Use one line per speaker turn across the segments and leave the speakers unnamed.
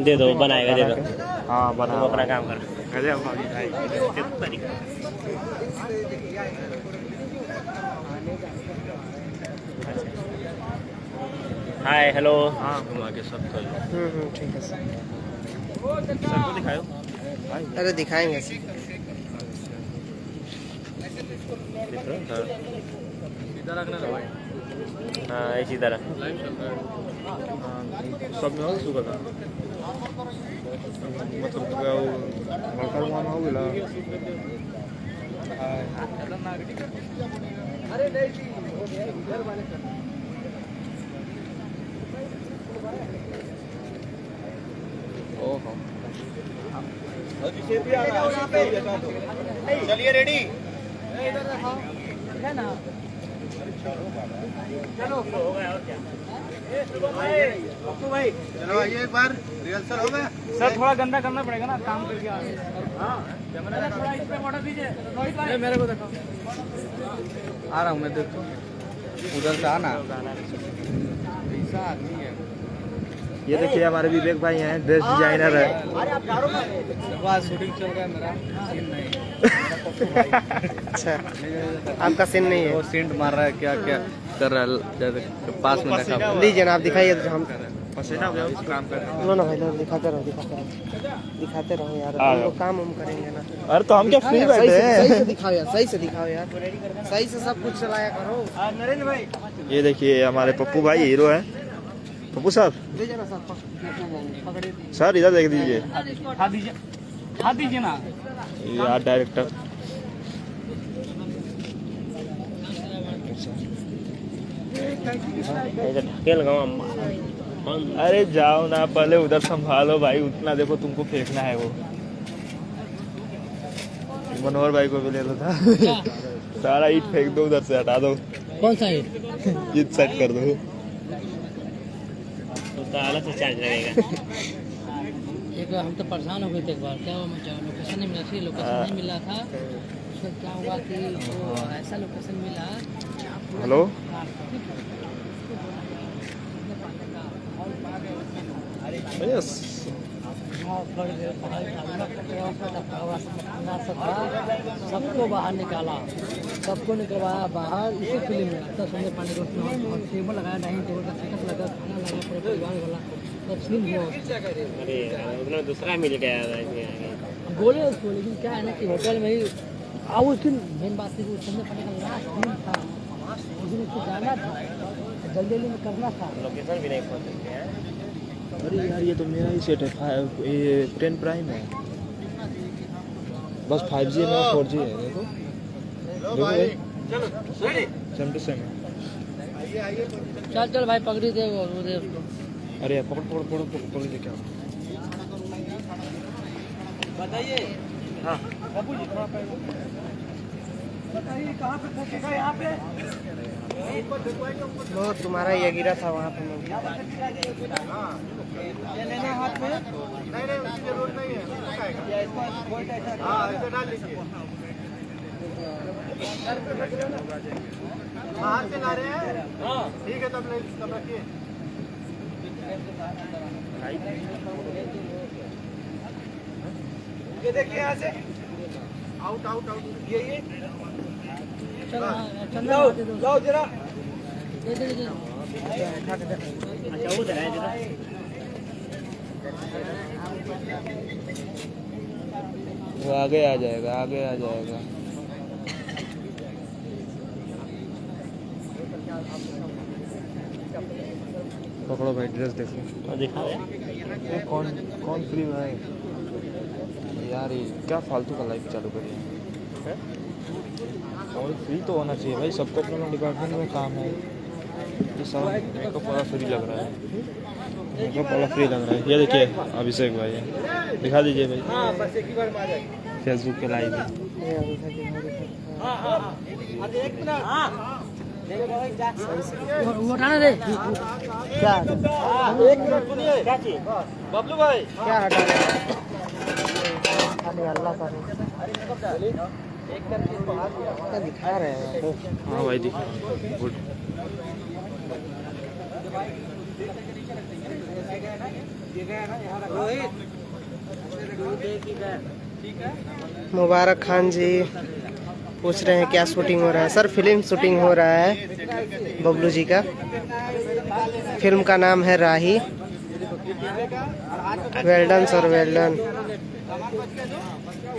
दे दो, बनाएगा, दे दो।
हाँ बना,
तुम अपना काम कर। Hi hello.
हाँ घुमा के सब कर।
ठीक है सर।
सर को दिखाओ।
अरे दिखाएंगे सर।
सीधा रखना था भाई।
हाँ इसी तरह।
सब में हो सुबह का मतलब क्या वो बड़का मान हो गया।
अरे नहीं जी, हो गया इधर वाले सर।
ओहो
चलिए रेडी है ना। चलो हो गया और क्या। भाई चलो आइए एक बार रिहर्सल हो गया
सर। थोड़ा गंदा करना पड़ेगा ना काम करके आगे। हाँ थोड़ा इस पे ऑर्डर दीजिए। मेरे को देखो,
आ रहा हूँ मैं, देखो उधर से आना। ऐसा आदमी है ये। देखिए हमारे विवेक भाई हैं, ड्रेस डिजाइनर है। शूटिंग चल रहा है मेरा, सीन नहीं।
अच्छा आपका सीन नहीं है।
वो सेंट मार रहा है, क्या क्या कर रहा है, जैसे पास में देखा।
लीजिए ना आप दिखाइए तो हम
पसीना हो गया काम कर।
लो ना भाई, लो दिखाते रहो दिखाते रहो यार। हम लोग काम हम करेंगे ना।
अरे तो हम क्या फ्री बैठे हैं।
सही से दिखाओ यार, सही से दिखाओ यार, सही से सब कुछ चलाया करो। नरेंद्र भाई
ये देखिए हमारे पप्पू भाई हीरो हैं। पप्पू साहब
लीजिए ना सर, पकड़िए
सर इधर देख दीजिए।
हाथ दीजिए ना
यार डायरेक्टर।
ढकेल गाँव।
अरे जाओ ना, पहले उधर संभालो भाई, उतना देखो तुमको फेंकना है वो। मनोहर भाई को भी ले लो था। सारा ईट फेंक दो, उधर से हटा दो।
कौन सा है?
ईट सेट कर दो।
तो अलग से चार्ज लगेगा।
एक बार हम तो परेशान हो गए थे। एक बार क्या हुआ, मुझे लोकेशन नहीं मिला थी, लोकेशन नहीं मिला था। उसमें क्या हुआ कि वो ऐसा लोकेशन मिला।
हेलो यस
सबको बाहर निकाला, सबको निकलवाया बाहर। इसी फिल्म में तो सुनने पानी को टेबल लगाया, डाइनिंग टेबल का सेटअप लगा, खाना लगा, पूरे परिवार वाला सब सीन हुआ।
अरे उतना दूसरा मिल गया
बोले उसको, लेकिन क्या है ना कि होटल में ही आओ। उस दिन मेन बात थी, सुनने पानी का लास्ट दिन था, उस दिन उसको जाना था, जल्दी जल्दी में करना था।
लोकेशन भी नहीं पहुँच सकते हैं।
अरे यार ये तो मेरा ही सेट है, ये 10 प्राइम है। बस 5G है, मेरा 4G है। देखो देखो भाई, सेम टू सेम है।
चल चल भाई पकड़ी दे वो दे उसको।
अरे यार पकड़ पकड़ पकड़ पकड़ दे क्या।
बताइए।
हाँ
बाबू जी थोड़ा बताइए कहाँ पे फंसेगा यहाँ पे।
वो तुम्हारा ये गिरा था वहाँ पे।
ये लेना हाथ में।
नहीं उसकी जरूरत नहीं है। हाँ ऐसे डाल लीजिए। बाहर से ला रहे हैं। ठीक है तब रखिए। ये देखिए यहाँ से आउट आउट आउट। ये
चलो
लो जरा।
दे।
अच्छा उधर है जरा।
वो आगे आ जाएगा, आगे आ जाएगा। पकड़ो भाई, ड्रेस देखो।
दिखा दे।
ये कौन फ्री में है यार। ये क्या फालतू का लाइफ चालू करिए। और फ्री तो होना चाहिए भाई, सबको अपना डिपार्टमेंट में काम है। ये सब मेकअप वाला फ्री लग रहा है, मेकअप वाला फ्री लग रहा है। ये देखिए अभिषेक भाई है, दिखा दीजिए भाई। फेसबुक पे लाइव है।
उठाना दे।
क्या
एक मिनट सुनिए। क्या चीज बबलू भाई
क्या हटा रहे हैं? अरे अल्लाह का क्या दिखा रहे हैं?
हाँ भाई दिखा, गुड।
मुबारक खान जी पूछ रहे हैं क्या शूटिंग हो रहा है। सर फिल्म शूटिंग हो रहा है बबलू जी का। फिल्म का नाम है Rahi. Well done sir, well done.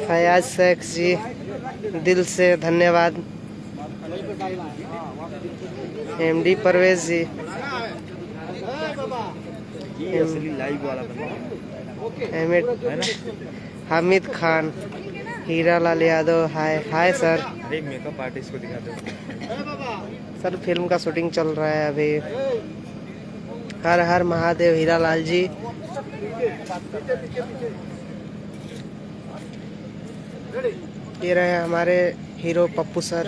Fayaz Shaikh ji दिल से धन्यवाद। एमडी परवेज जी,
लाइव वाला
Hamid Khan, Hira Lal Yadav, hi hi sir.
अरे मेकअप आर्टिस्ट को दिखा दो
सर फिल्म का शूटिंग चल रहा है अभी। हर हर महादेव हीरा लाल जी। ये रहे हमारे हीरो पप्पू सर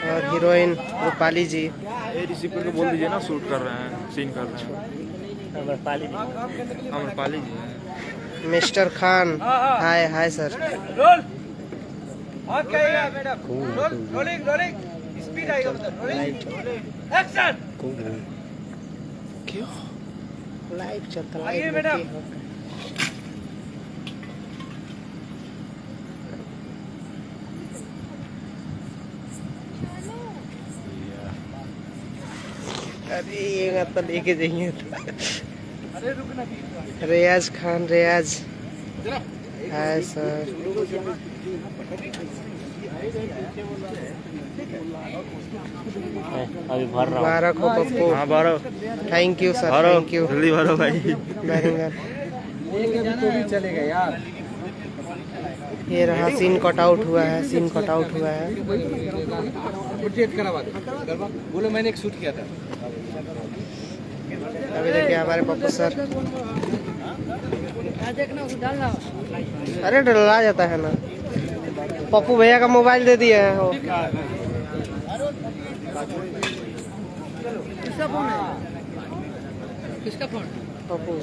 और हीरोइन रूपाली जी।
ये रिसीवर को बोल दीजिए ना, शूट कर रहे हैं, सीन कर रहे हैं। अमरपाली जी।
मिस्टर खान, हाय हाय सर। क्यों लाइव चलता है? अरे ये तो लेके जाइए। रियाज खान, रियाज हाय सर।
अभी भर रहा हूँ।
मुबारक हो पप्पू।
हाँ बारो,
thank you sir, thank you.
जल्दी भरो भाई।
चलेगा यार। ये रहा सीन कट आउट हुआ है, सीन कट आउट हुआ है।
बोलो मैंने एक शूट किया था।
अभी देखिए हमारे पप्पू सर। अरे डला जाता है ना। पप्पू भैया का मोबाइल दे दिया है।
किसका फोन है? किसका phone?
Pappu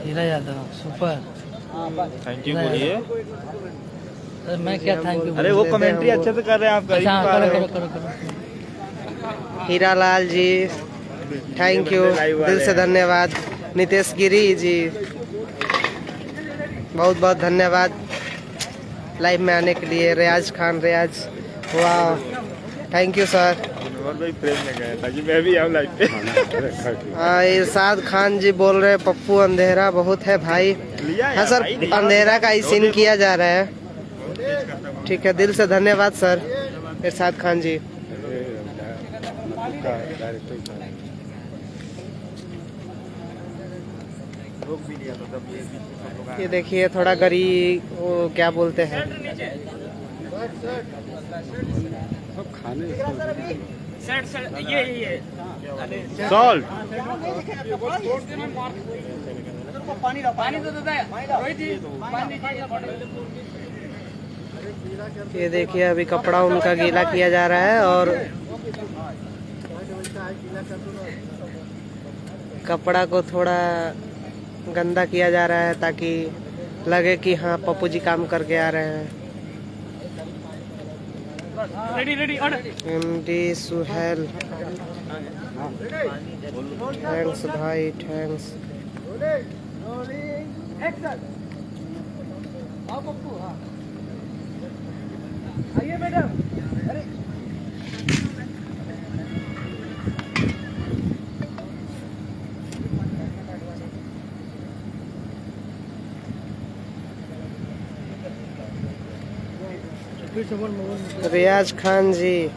Hira Yadav super.
Thank you बोलिए।
सर मैं क्या थैंक यू।
अरे वो कमेंट्री अच्छे से कर रहे हैं आप, कर ही नहीं पा रहे हो।
हीरा लाल जी थैंक यू, दिल से धन्यवाद। नितेश गिरी जी बहुत बहुत धन्यवाद लाइव में आने के लिए। रियाज खान, रियाज, वाह थैंक यू सर।
और भाई प्रेम में गए ताकि मैं भी आऊं लाइव पे।
इरशाद खान जी बोल रहे पप्पू अंधेरा बहुत है भाई। हाँ सर, अंधेरा का ही सीन किया जा रहा है। ठीक है, दिल से धन्यवाद सर इरशाद खान जी। ये देखिए थोड़ा गरीब, वो क्या बोलते हैं,
सॉल्ट।
ये देखिए अभी कपड़ा उनका गीला किया जा रहा है और कपड़ा को थोड़ा गंदा किया जा रहा है ताकि लगे कि हाँ पप्पू जी काम करके आ रहे हैं। एमडी सुहेल, थैंक्स भाई, थैंक्स।
आइए मैडम। अरे
रियाज खान जी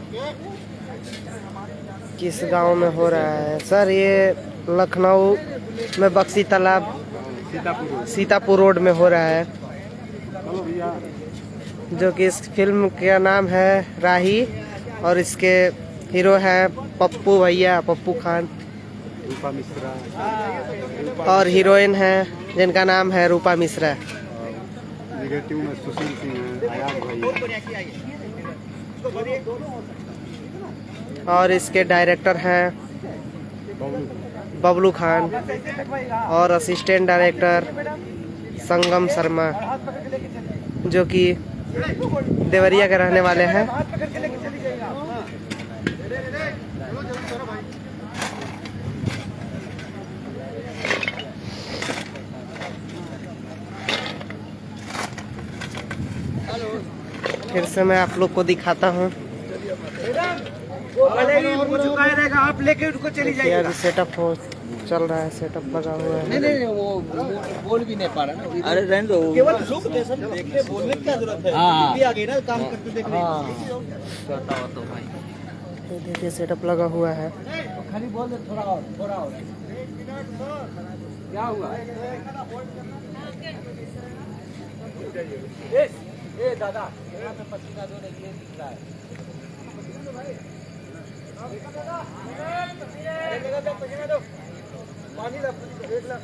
किस गांव में हो रहा है? सर ये लखनऊ में बक्सी तालाब सीतापुर रोड में हो रहा है, जो कि इस फिल्म का नाम है राही और इसके हीरो हैं पप्पू भैया, पप्पू खान,
रूपा मिश्रा,
और हीरोइन है जिनका नाम है रूपा मिश्रा।
निगेटिव में सुशील सिंह है, आयाब भाई,
और इसके डायरेक्टर हैं बबलू खान और असिस्टेंट डायरेक्टर संगम शर्मा, जो कि देवरिया के रहने वाले हैं। फिर से मैं आप लोग को दिखाता हूँ।
आप लेके उनको चली
यार सेटअप हो चल रहा है, सेटअप लगा हुआ है।
नहीं वो बोल भी नहीं पा रहा ना।
अरे रहने दो, केवल लुक देखने बोलने की क्या जरूरत है।
हाँ।
भी आगे ना काम करते देखने।
बताओ तो भाई।
तो देखिए सेटअप लगा हुआ है।
खाली बोल दे थोड़ा और। क्या हुआ? ए दादा, यहाँ पे पसीना दो नहीं दिख रहा है। पानी ला, एक ला।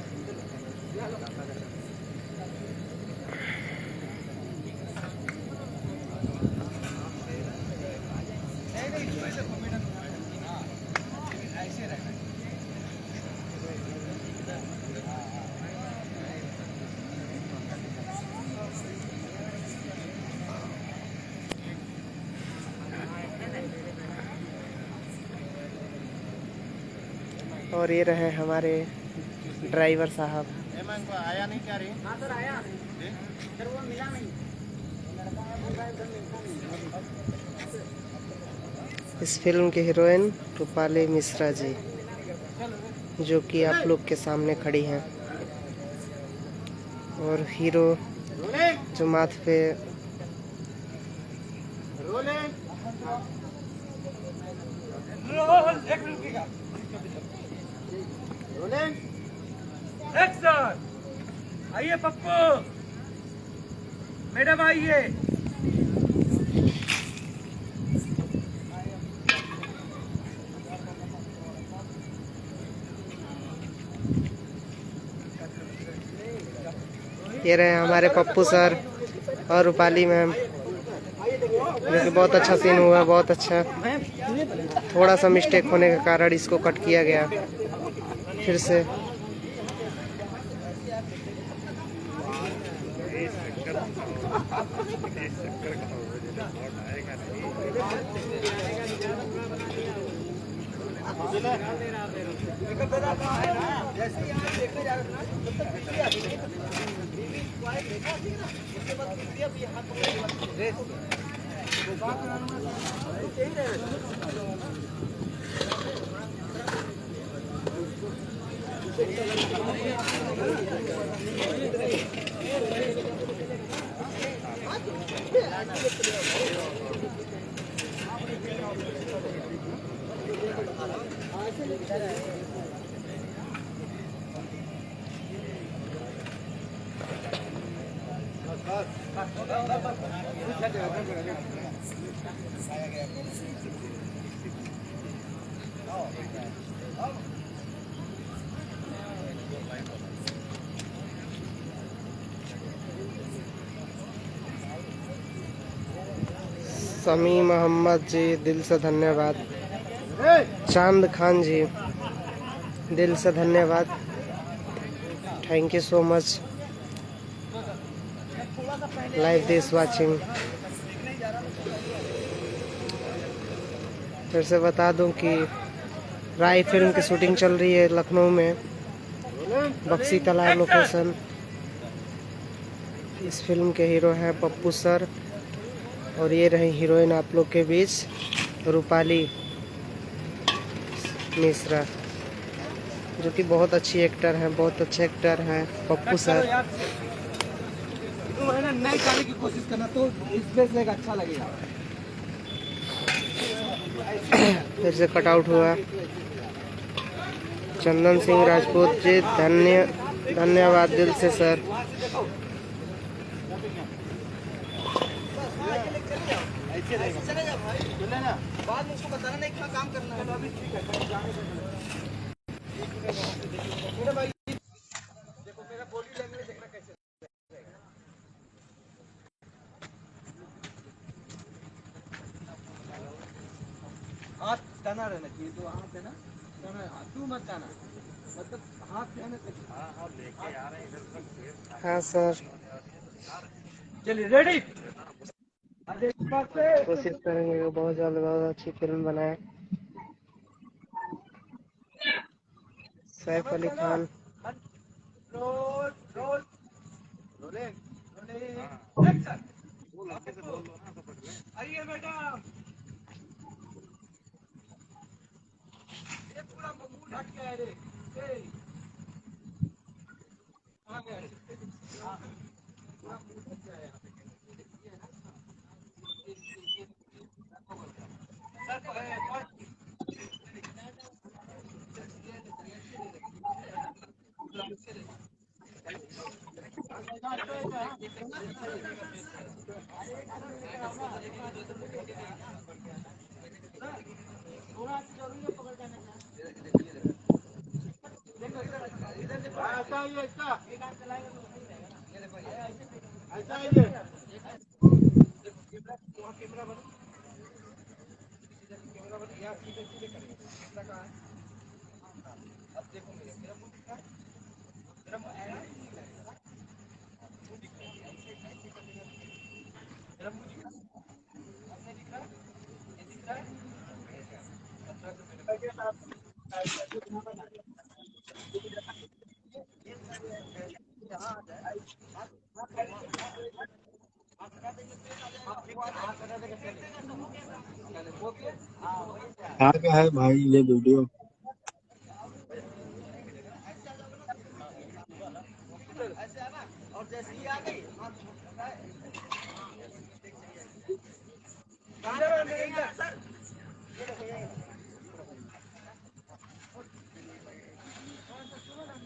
और ये रहे हमारे ड्राइवर साहब।
आया नहीं क्या रे? हाँ सर आया, सर वो मिला नहीं।
इस फिल्म के हीरोइन रूपाली मिश्रा जी, जो कि आप लोग के सामने खड़ी हैं, और हीरो जो माथ पे
एक्शन। आइए पप्पू, मैडम आइए।
ये रहे हमारे पप्पू सर और रूपाली मैम, जो कि बहुत अच्छा सीन हुआ, बहुत अच्छा। थोड़ा सा मिस्टेक होने के कारण इसको कट किया गया फिर से। समी मोहम्मद जी दिल से धन्यवाद। चांद खान जी दिल से धन्यवाद, thank you so much. Live this watching. फिर से बता दूं कि राय फिल्म की शूटिंग चल रही है लखनऊ में, बक्सी तालाब लोकेशन। इस फिल्म के हीरो हैं पप्पू सर, और ये रही हीरोइन आप लोग के बीच रूपाली मिश्रा, जो कि बहुत अच्छी एक्टर हैं, बहुत अच्छे एक्टर हैं पप्पू सर।
नए गाने की कोशिश करना तो इसमें से अच्छा लगेगा।
फिर से कटआउट हुआ। चंदन सिंह राजपूत जी धन्यवाद दिल से सर।
बाद में उसको बताना नहीं क्या काम करना है। अभी ठीक है, देखो मेरा बॉडी लैंग्वेज देखना कैसे। हाथ तना रहना चाहिए, तो हाथ है ना तना, तू मत तना, मतलब हाथ है ना। हाँ लेके आ रहे हैं इधर।
हाँ सर,
चलिए रेडी।
कोशिश करेंगे कि बहुत जल्द बहुत अच्छी फिल्म बनाए। सैफ अली खान।
आइए मैडम, ये पूरा मुंह ढक के है रे। ए, कहाँ गया रे? हाँ, पूरा मुंह ढक के आया। ऐसा ही है इसका, ऐसा ही है।
कहाँ का है भाई ये वीडियो?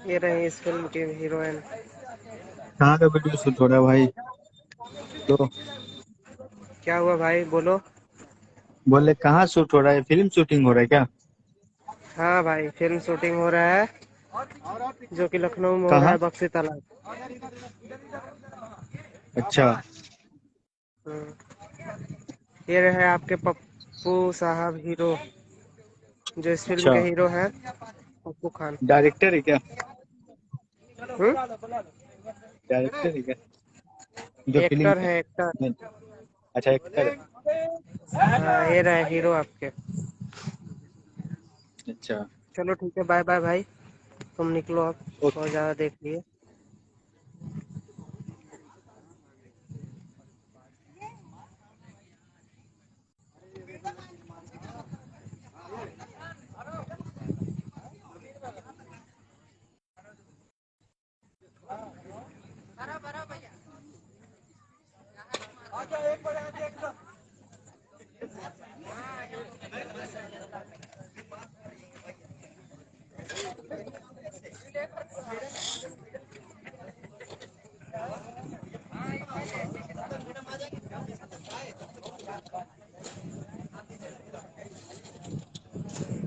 ये रही इस फिल्म की हीरोइन।
कहाँ का वीडियो शूट हो रहा है भाई? तो
क्या हुआ भाई, बोलो।
बोले कहाँ शूट हो रहा है? फिल्म शूटिंग हो रहा है क्या?
हाँ भाई, फिल्म शूटिंग हो रहा है जो कि लखनऊ में हो रहा
कहाँ?
है, बक्सी तालाब।
अच्छा।
ये रहे आपके पप्पू साहब हीरो, जो इस फिल्म
अच्छा,
के हीरो हैं, पप्पू खान।
डायरेक्टर है क्या?
हम्म?
डायरेक्टर है क्या जो फिल्म
एक्टर
का?
है, एक्टर।
नहीं। अच्छा, एक्टर है।
हाँ, ये रहे हीरो आपके।
अच्छा।
चलो ठीक है, बाय बाय भाई, तुम निकलो अब, बहुत ज्यादा देख लिए।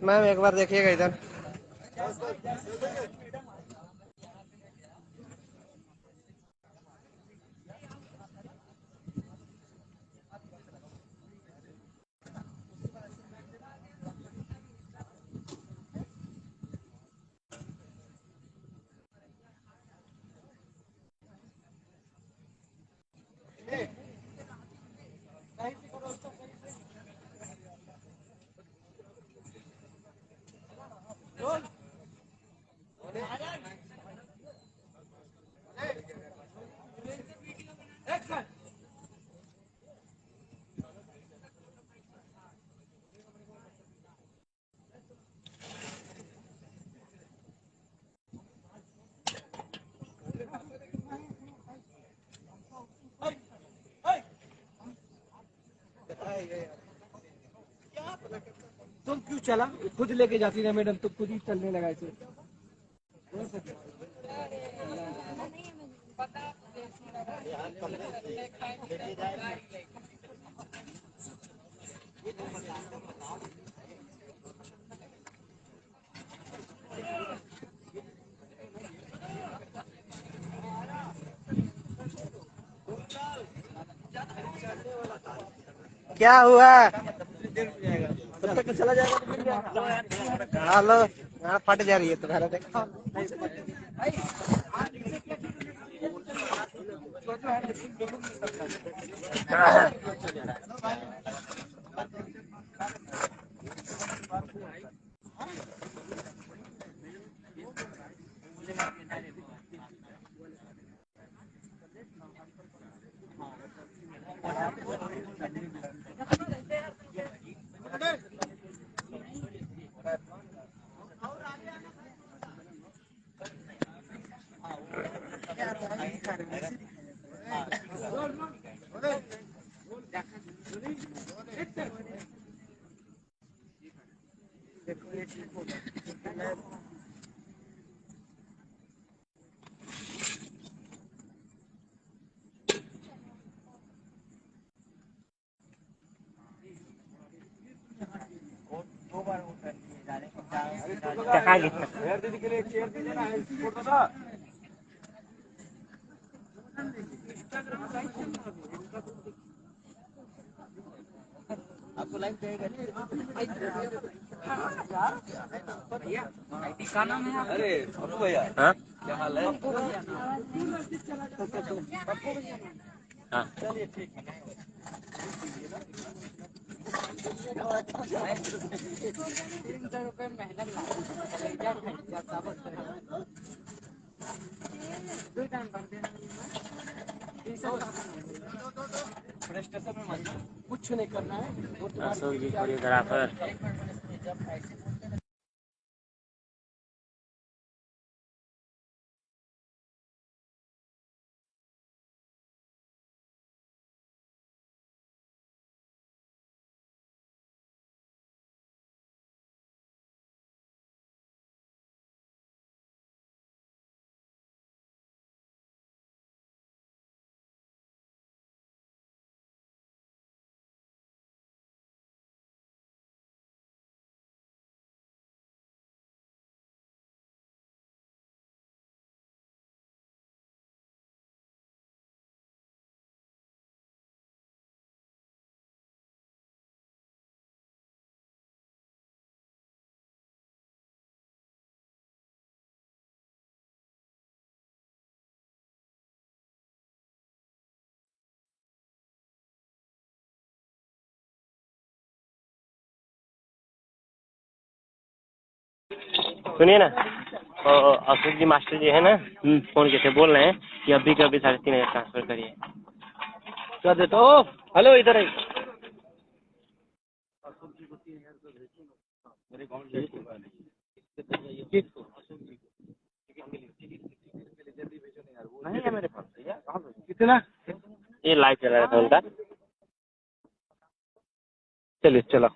मैम एक बार देखिएगा इधर।
तुम क्यों चला? खुद लेके जाती ना मैडम, तो खुद ही चलने लगा ऐसे।
क्या हुआ?
तब तक चला जाएगा तो मिल जाएगा।
हेलो, यहाँ फट जा रही है तुम्हारा, देखो।
दीदी के लिए चेयर दीजिए ना, फोटो था। आपको लाइव देगा क्या नाम है? अरे अनु भैया, हाँ क्या हाल है? हाँ चलिए ठीक है। 300 रुपये मेहनत स्टेशन में कुछ नहीं करना है। कोरियोग्राफर
सुनिए ना, अशोक जी मास्टर जी है ना, फोन किए थे, बोल रहे हैं कि अभी के अभी 3,500 ट्रांसफर करिए।
क्या देता हो?
हेलो इधर है। नहीं है मेरे पास भैया,
कितना?
ये लाइव चला रहा था उनका।
चलिए चलो।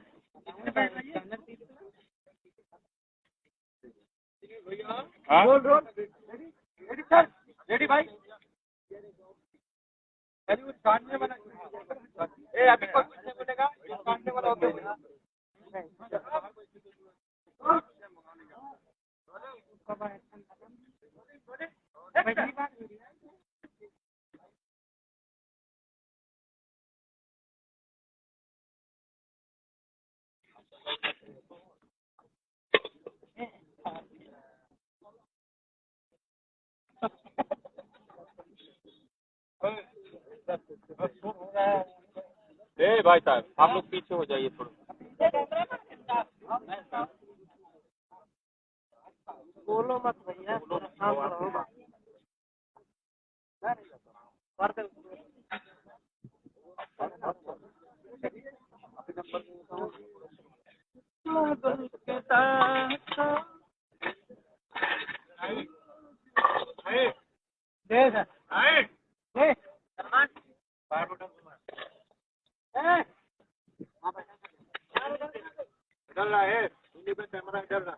Roll roll ready sir, ready भाई। काटने वाला ए अभी कोई कुछ नहीं बोलेगा, काटने वाला होते हुए
ए भाई साहब, आप लोग पीछे हो जाइए थोड़ा। बोलो मत भैया, शांत रहो।
डर रहा है कैमरा, डर रहा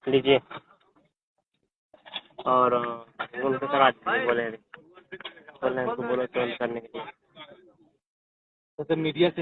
लीजिए। और उनके सर आज बोले उनको बोलो चेंज करने के लिए।
तो मीडिया से